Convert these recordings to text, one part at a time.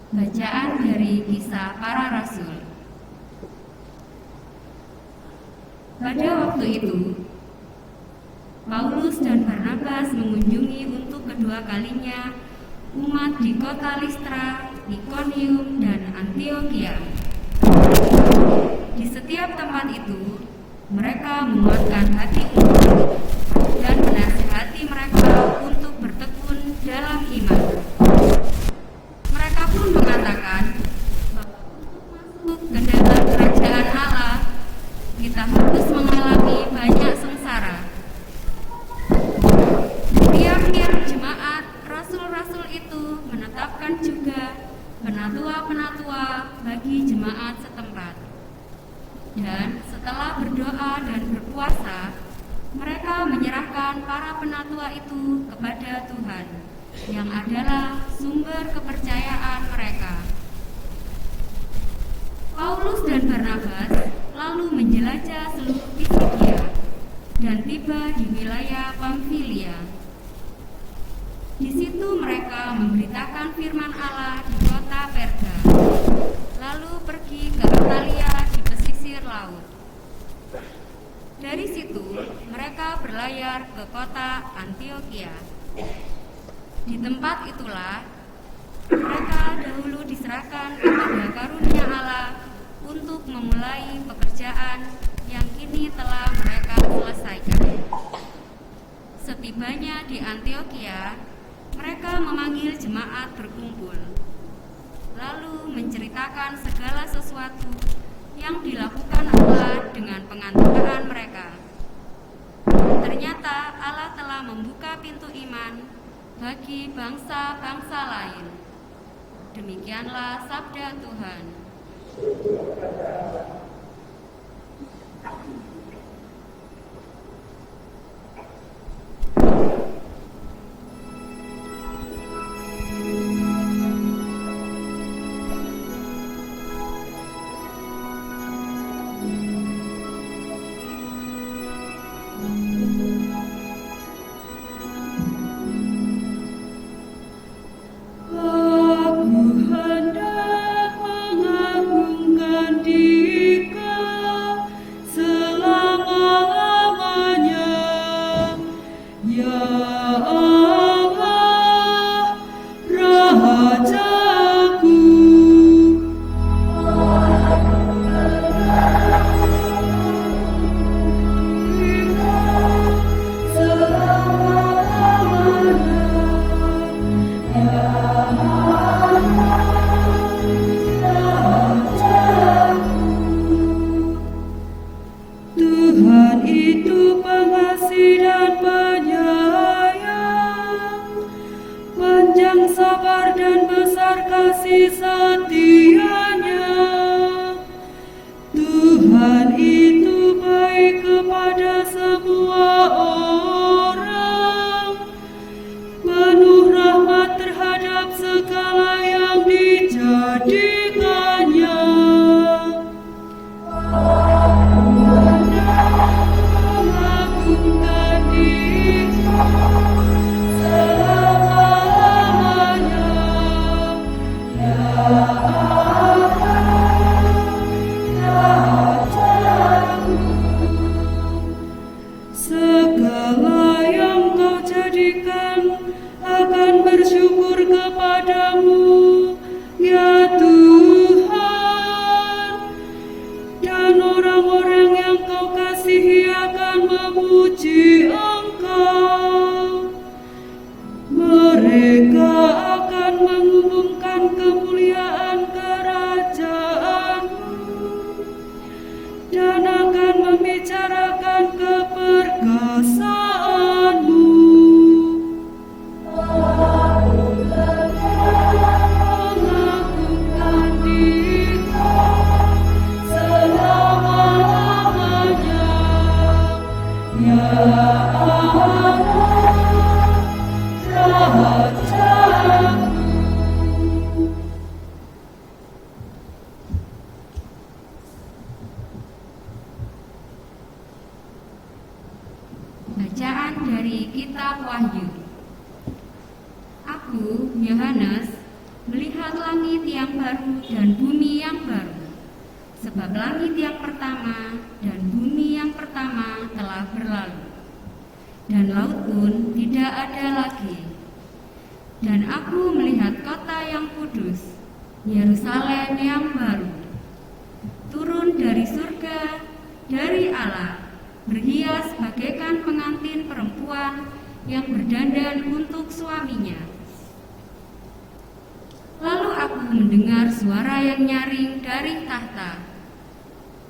Bacaan dari Kisah Para Rasul. Pada waktu itu, Paulus dan Barnabas mengunjungi untuk kedua kalinya umat di kota Listra, Ikonium, dan Antiokhia. Di setiap tempat itu, mereka menguatkan hati umat dan menasihati mereka untuk bertekun dalam iman. Mereka pun mengatakan bahwa untuk masuk ke dalam kerajaan Allah, kita harus mengalami banyak sengsara. Di tiap-tiap jemaat, rasul-rasul itu menetapkan juga penatua-penatua bagi jemaat setempat. Dan setelah berdoa dan berpuasa, mereka menyerahkan para penatua itu kepada Tuhan, yang adalah sumber kepercayaan mereka. Paulus dan Barnabas lalu menjelajah seluruh Pisidia dan tiba di wilayah Pamfilia. Di situ mereka memberitakan firman Allah di kota Perga, lalu pergi ke Atalia di pesisir laut. Dari situ mereka berlayar ke kota Antiokhia. Di tempat itulah mereka dahulu diserahkan kepada karunia Allah untuk memulai pekerjaan yang kini telah mereka selesaikan. Setibanya di Antiokhia, mereka memanggil jemaat berkumpul, lalu menceritakan segala sesuatu yang dilakukan Allah dengan pengantaraan mereka. Ternyata Allah telah membuka pintu iman bagi bangsa-bangsa lain. Demikianlah sabda Tuhan. Tuhan itu pengasih dan penyayang, panjang sabar dan besar kasih setianya. Tuhan itu baik kepada semua orang, penuh rahmat terhadap segala yang dijadikannya. Mengagungkan Dia selama-lamanya, ya Allah, ya Rajaku. melihat langit yang baru dan bumi yang baru, sebab langit yang pertama dan bumi yang pertama telah berlalu, dan laut pun tidak ada lagi. Dan aku melihat kota yang kudus, Yerusalem yang baru, turun dari surga, dari Allah, berhias bagaikan pengantin perempuan yang berdandan untuk suaminya. Lalu aku mendengar suara yang nyaring dari tahta.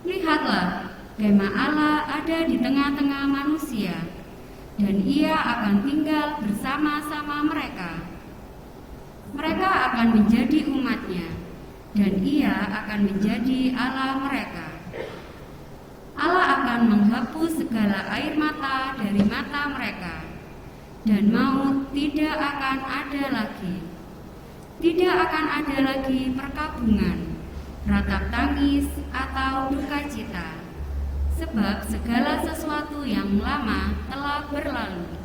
Lihatlah, kemah Allah ada di tengah-tengah manusia, dan Ia akan tinggal bersama-sama mereka. Mereka akan menjadi umat-Nya, dan Ia akan menjadi Allah mereka. Allah akan menghapus segala air mata dari mata mereka, dan maut tidak akan ada lagi. Tidak akan ada lagi perkabungan, ratap tangis, atau duka cita, sebab segala sesuatu yang lama telah berlalu.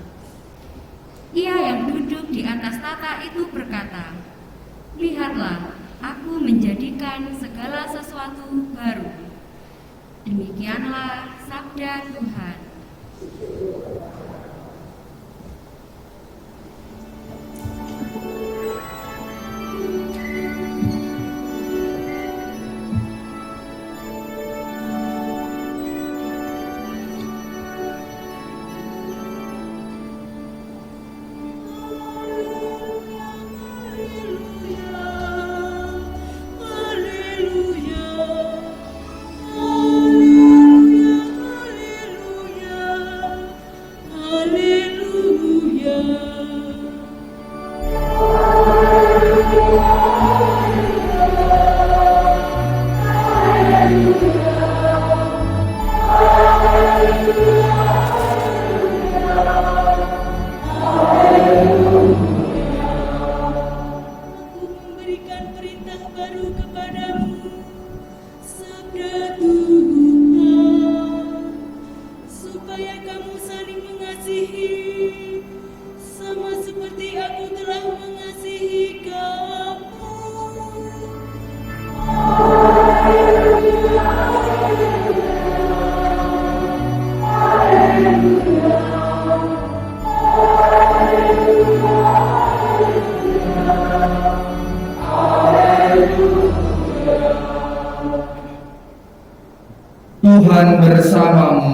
Ia yang duduk di atas tahta itu berkata, "Lihatlah, aku menjadikan segala sesuatu baru." Demikianlah sabda Tuhan. Tuhan bersamamu.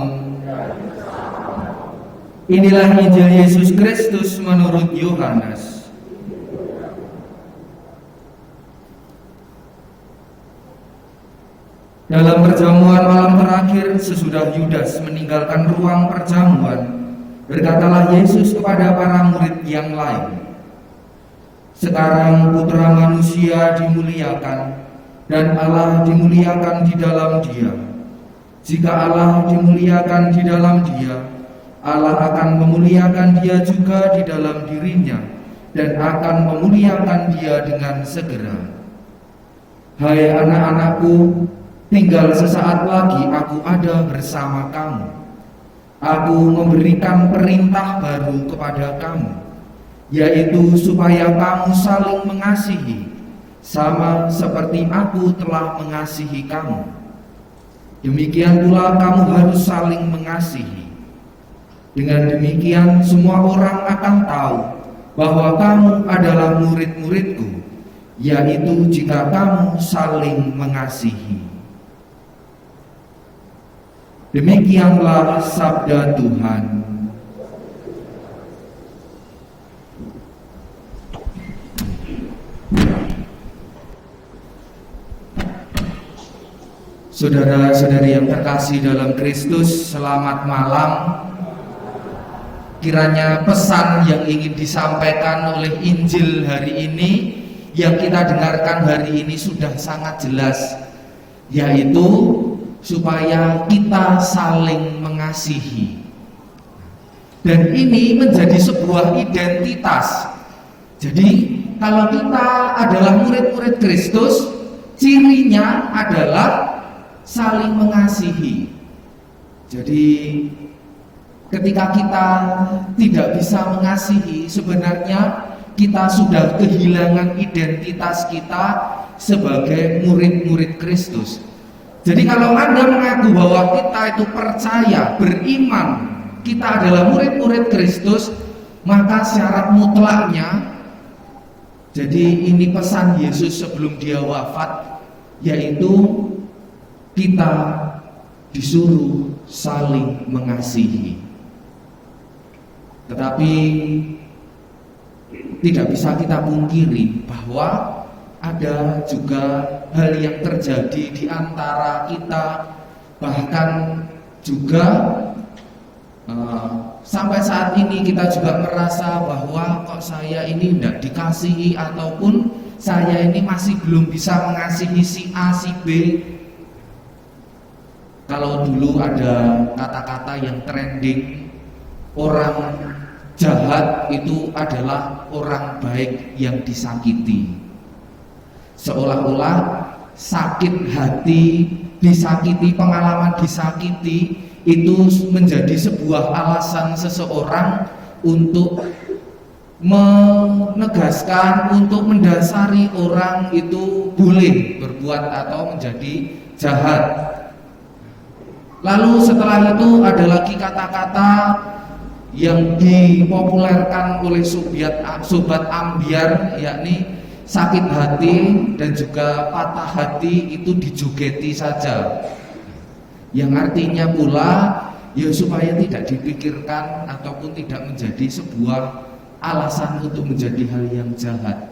Inilah Injil Yesus Kristus menurut Yohanes. Dalam perjamuan malam terakhir sesudah Yudas meninggalkan ruang perjamuan, berkatalah Yesus kepada para murid yang lain, "Sekarang Putra Manusia dimuliakan dan Allah dimuliakan di dalam Dia. Jika Allah dimuliakan di dalam Dia, Allah akan memuliakan Dia juga di dalam dirinya dan akan memuliakan Dia dengan segera. Hai anak-anakku, tinggal sesaat lagi aku ada bersama kamu. Aku memberikan perintah baru kepada kamu, yaitu supaya kamu saling mengasihi, sama seperti aku telah mengasihi kamu. Demikian pula kamu harus saling mengasihi. Dengan demikian semua orang akan tahu bahwa kamu adalah murid-muridku, yaitu jika kamu saling mengasihi." Demikianlah sabda Tuhan. Saudara-saudari yang terkasih dalam Kristus, selamat malam. Kiranya pesan yang ingin disampaikan oleh Injil hari ini, yang kita dengarkan hari ini sudah sangat jelas, yaitu supaya kita saling mengasihi. Dan ini menjadi sebuah identitas. Jadi kalau kita adalah murid-murid Kristus, cirinya adalah saling mengasihi. Jadi ketika kita tidak bisa mengasihi, sebenarnya kita sudah kehilangan identitas kita sebagai murid-murid Kristus. Jadi kalau Anda mengaku bahwa kita itu percaya, beriman, kita adalah murid-murid Kristus, maka syarat mutlaknya, jadi ini pesan Yesus sebelum dia wafat, yaitu kita disuruh saling mengasihi. Tetapi tidak bisa kita pungkiri bahwa ada juga hal yang terjadi di antara kita, bahkan juga sampai saat ini kita juga merasa bahwa kok saya ini tidak dikasihi, ataupun saya ini masih belum bisa mengasihi si A, si B. Kalau dulu ada kata-kata yang trending, orang jahat itu adalah orang baik yang disakiti. Seolah-olah sakit hati, disakiti, pengalaman disakiti itu menjadi sebuah alasan seseorang untuk menegaskan, untuk mendasari orang itu boleh berbuat atau menjadi jahat. Lalu setelah itu ada lagi kata-kata yang dipopulerkan oleh sobat ambiar, yakni sakit hati dan juga patah hati itu dijogeti saja, yang artinya pula ya supaya tidak dipikirkan ataupun tidak menjadi sebuah alasan untuk menjadi hal yang jahat.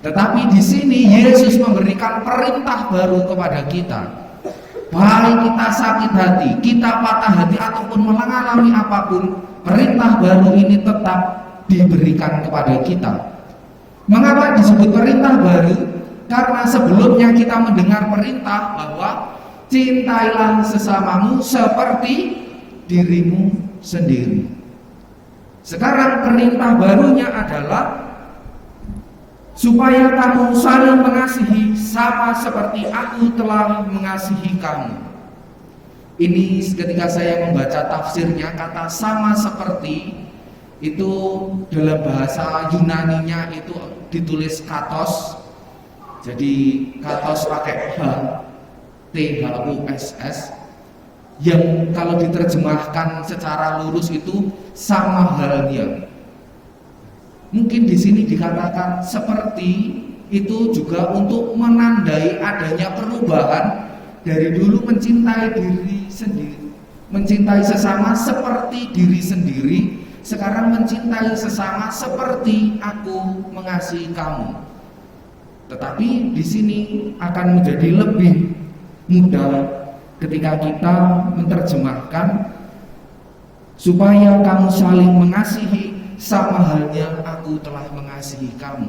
Tetapi di sini Yesus memberikan perintah baru kepada kita. Baik kita sakit hati, kita patah hati ataupun mengalami apapun, perintah baru ini tetap diberikan kepada kita. Mengapa disebut perintah baru? Karena sebelumnya kita mendengar perintah bahwa cintailah sesamamu seperti dirimu sendiri. Sekarang perintah barunya adalah supaya kamu saling mengasihi sama seperti aku telah mengasihi kamu. Ini ketika saya membaca tafsirnya, kata sama seperti itu dalam bahasa Yunaninya itu ditulis katos. Jadi katos pakai H, THUSS, yang kalau diterjemahkan secara lurus itu sama halnya. Mungkin di sini dikatakan seperti itu juga untuk menandai adanya perubahan dari dulu mencintai diri sendiri, mencintai sesama seperti diri sendiri, sekarang mencintai sesama seperti aku mengasihi kamu. Tetapi di sini akan menjadi lebih mudah ketika kita menerjemahkan supaya kamu saling mengasihi sama halnya aku telah mengasihi kamu.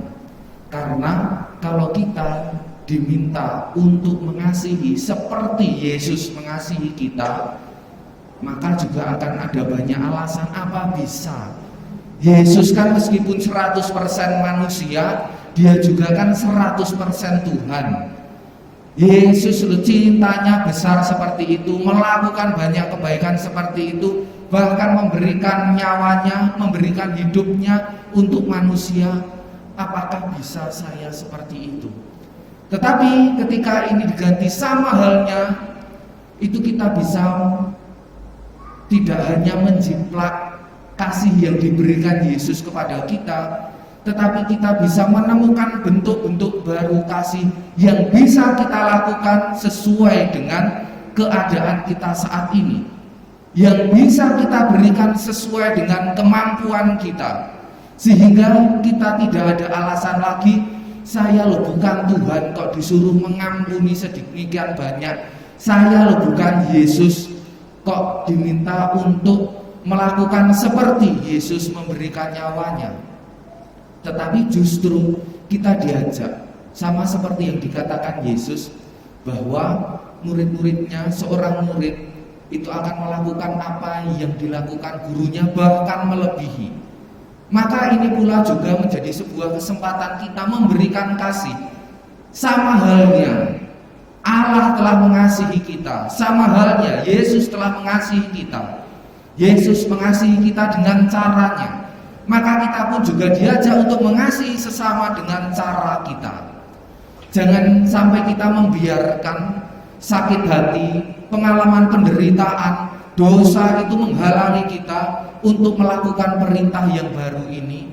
Karena kalau kita diminta untuk mengasihi seperti Yesus mengasihi kita, maka juga akan ada banyak alasan apa bisa. Yesus kan meskipun 100% manusia, dia juga kan 100% Tuhan. Yesus cintanya besar seperti itu, melakukan banyak kebaikan seperti itu, bahkan memberikan nyawanya, memberikan hidupnya untuk manusia. Apakah bisa saya seperti itu? Tetapi ketika ini diganti sama halnya, itu kita bisa tidak hanya menjiplak kasih yang diberikan Yesus kepada kita, tetapi kita bisa menemukan bentuk-bentuk baru kasih yang bisa kita lakukan sesuai dengan keadaan kita saat ini, yang bisa kita berikan sesuai dengan kemampuan kita, sehingga kita tidak ada alasan lagi, saya loh bukan Tuhan kok disuruh mengampuni sedemikian banyak, saya loh bukan Yesus kok diminta untuk melakukan seperti Yesus memberikan nyawanya. Tetapi justru kita diajak sama seperti yang dikatakan Yesus, bahwa murid-muridnya, seorang murid itu akan melakukan apa yang dilakukan gurunya, bahkan melebihi. Maka ini pula juga menjadi sebuah kesempatan kita memberikan kasih. Sama halnya Allah telah mengasihi kita, sama halnya Yesus telah mengasihi kita. Yesus mengasihi kita dengan caranya, maka kita pun juga diajak untuk mengasihi sesama dengan cara kita. Jangan sampai kita membiarkan sakit hati, pengalaman penderitaan, dosa itu menghalangi kita untuk melakukan perintah yang baru ini.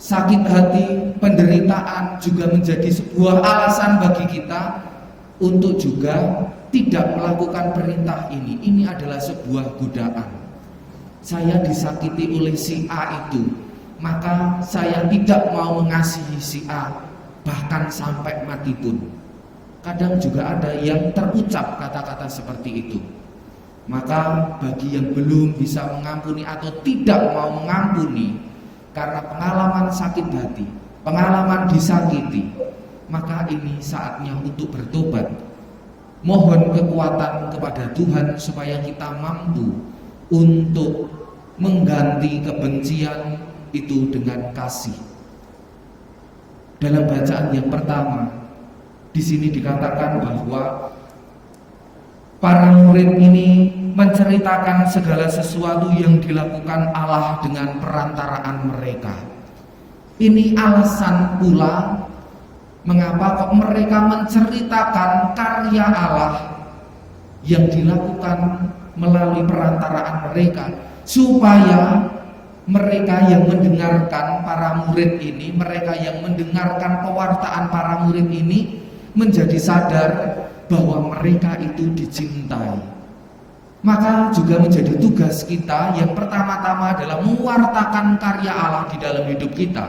Sakit hati, penderitaan juga menjadi sebuah alasan bagi kita untuk juga tidak melakukan perintah ini. Ini adalah sebuah godaan. Saya disakiti oleh si A itu, maka saya tidak mau mengasihi si A, bahkan sampai mati pun. Kadang juga ada yang terucap kata-kata seperti itu. Maka bagi yang belum bisa mengampuni atau tidak mau mengampuni karena pengalaman sakit hati, pengalaman disakiti, maka ini saatnya untuk bertobat. Mohon kekuatan kepada Tuhan supaya kita mampu untuk mengganti kebencian itu dengan kasih. Dalam bacaan yang pertama, di sini dikatakan bahwa para murid ini menceritakan segala sesuatu yang dilakukan Allah dengan perantaraan mereka. Ini alasan pula mengapa kok mereka menceritakan karya Allah yang dilakukan melalui perantaraan mereka, supaya mereka yang mendengarkan para murid ini, mereka yang mendengarkan pewartaan para murid ini menjadi sadar bahwa mereka itu dicintai. Maka juga menjadi tugas kita yang pertama-tama adalah mewartakan karya Allah di dalam hidup kita.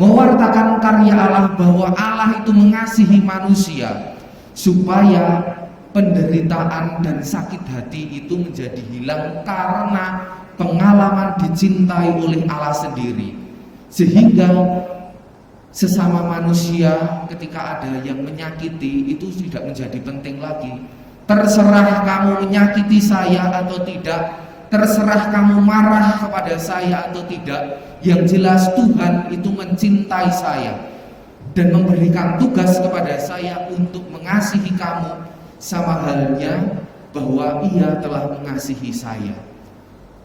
Mewartakan karya Allah bahwa Allah itu mengasihi manusia, supaya penderitaan dan sakit hati itu menjadi hilang karena pengalaman dicintai oleh Allah sendiri. Sehingga sesama manusia ketika ada yang menyakiti itu tidak menjadi penting lagi. Terserah kamu menyakiti saya atau tidak, terserah kamu marah kepada saya atau tidak, yang jelas Tuhan itu mencintai saya dan memberikan tugas kepada saya untuk mengasihi kamu, sama halnya bahwa Ia telah mengasihi saya.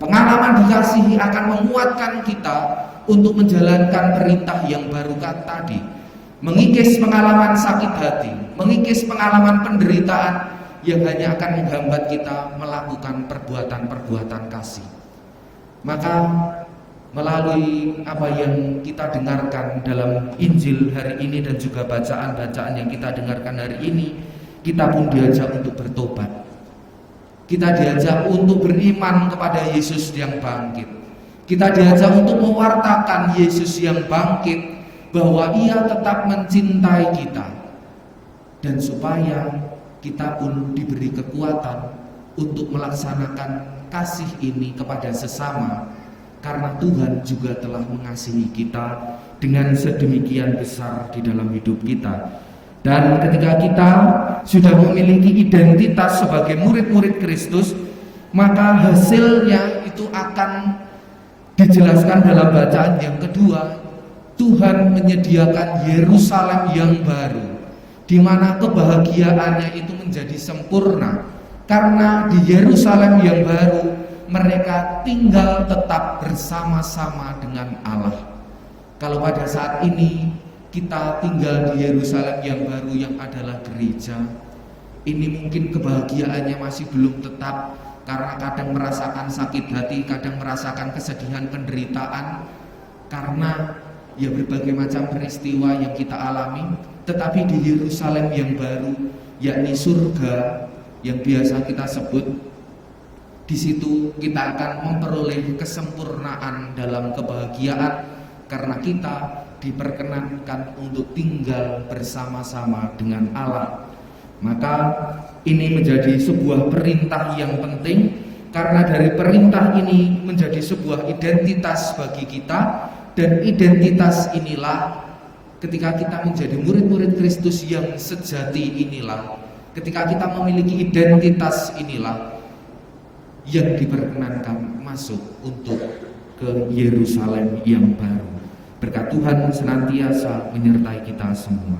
Pengalaman dikasihi akan menguatkan kita untuk menjalankan perintah yang baru tadi, mengikis pengalaman sakit hati, mengikis pengalaman penderitaan yang hanya akan menghambat kita melakukan perbuatan-perbuatan kasih. Maka melalui apa yang kita dengarkan dalam Injil hari ini dan juga bacaan-bacaan yang kita dengarkan hari ini, kita pun diajak untuk bertobat. Kita diajak untuk beriman kepada Yesus yang bangkit. Kita diajak untuk mewartakan Yesus yang bangkit, bahwa Ia tetap mencintai kita, dan supaya kita pun diberi kekuatan untuk melaksanakan kasih ini kepada sesama, karena Tuhan juga telah mengasihi kita dengan sedemikian besar di dalam hidup kita. Dan ketika kita sudah memiliki identitas sebagai murid-murid Kristus, maka hasilnya itu akan dijelaskan dalam bacaan yang kedua. Tuhan menyediakan Yerusalem yang baru, di mana kebahagiaannya itu menjadi sempurna, karena di Yerusalem yang baru mereka tinggal tetap bersama-sama dengan Allah. Kalau pada saat ini kita tinggal di Yerusalem yang baru yang adalah gereja, ini mungkin kebahagiaannya masih belum tetap, karena kadang merasakan sakit hati, kadang merasakan kesedihan, penderitaan, karena ya berbagai macam peristiwa yang kita alami. Tetapi di Yerusalem yang baru, yakni surga yang biasa kita sebut, di situ kita akan memperoleh kesempurnaan dalam kebahagiaan, karena kita diperkenankan untuk tinggal bersama-sama dengan Allah. Maka ini menjadi sebuah perintah yang penting, karena dari perintah ini menjadi sebuah identitas bagi kita, dan identitas inilah ketika kita menjadi murid-murid Kristus yang sejati inilah, ketika kita memiliki identitas inilah yang diperkenankan masuk untuk ke Yerusalem yang baru. Berkat Tuhan senantiasa menyertai kita semua.